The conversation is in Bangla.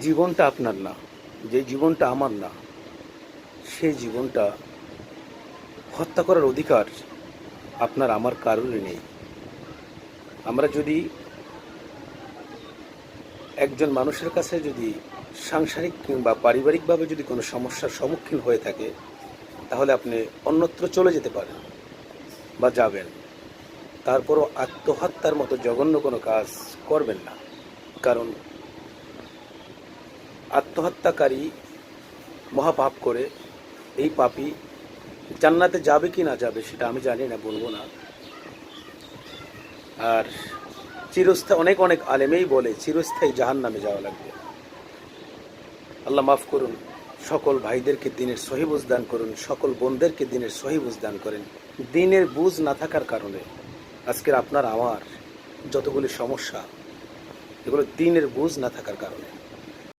জীবনটা আপনার না, যে জীবনটা আমার না, সেই জীবনটা হত্যা করার অধিকার আপনার আমার কারোরই নেই। আমরা যদি একজন মানুষের কাছে যদি সাংসারিক কিংবা পারিবারিকভাবে যদি কোনো সমস্যার সম্মুখীন হয়ে থাকে, তাহলে আপনি অন্যত্র চলে যেতে পারেন বা যাবেন, তারপরও আত্মহত্যার মতো জঘন্য কোনো কাজ করবেন না। কারণ আত্মহত্যাকারী মহাপাপ করে, এই পাপী জান্নাতে যাবে কি না যাবে সেটা আমি জানি না, বলবো না। আর চিরস্থায়ী, অনেক অনেক আলেমেই বলে চিরস্থায়ী জাহান্নামে যাওয়া লাগবে। আল্লাহ মাফ করুন, সকল ভাইদেরকে দিনের সহি বুঝ দান করুন, সকল বোনদেরকে দিনের সহি বুঝ দান করেন। দিনের বুঝ না থাকার কারণে আজকের আপনার আমার যতগুলি সমস্যা, এগুলো দিনের বুঝ না থাকার কারণে।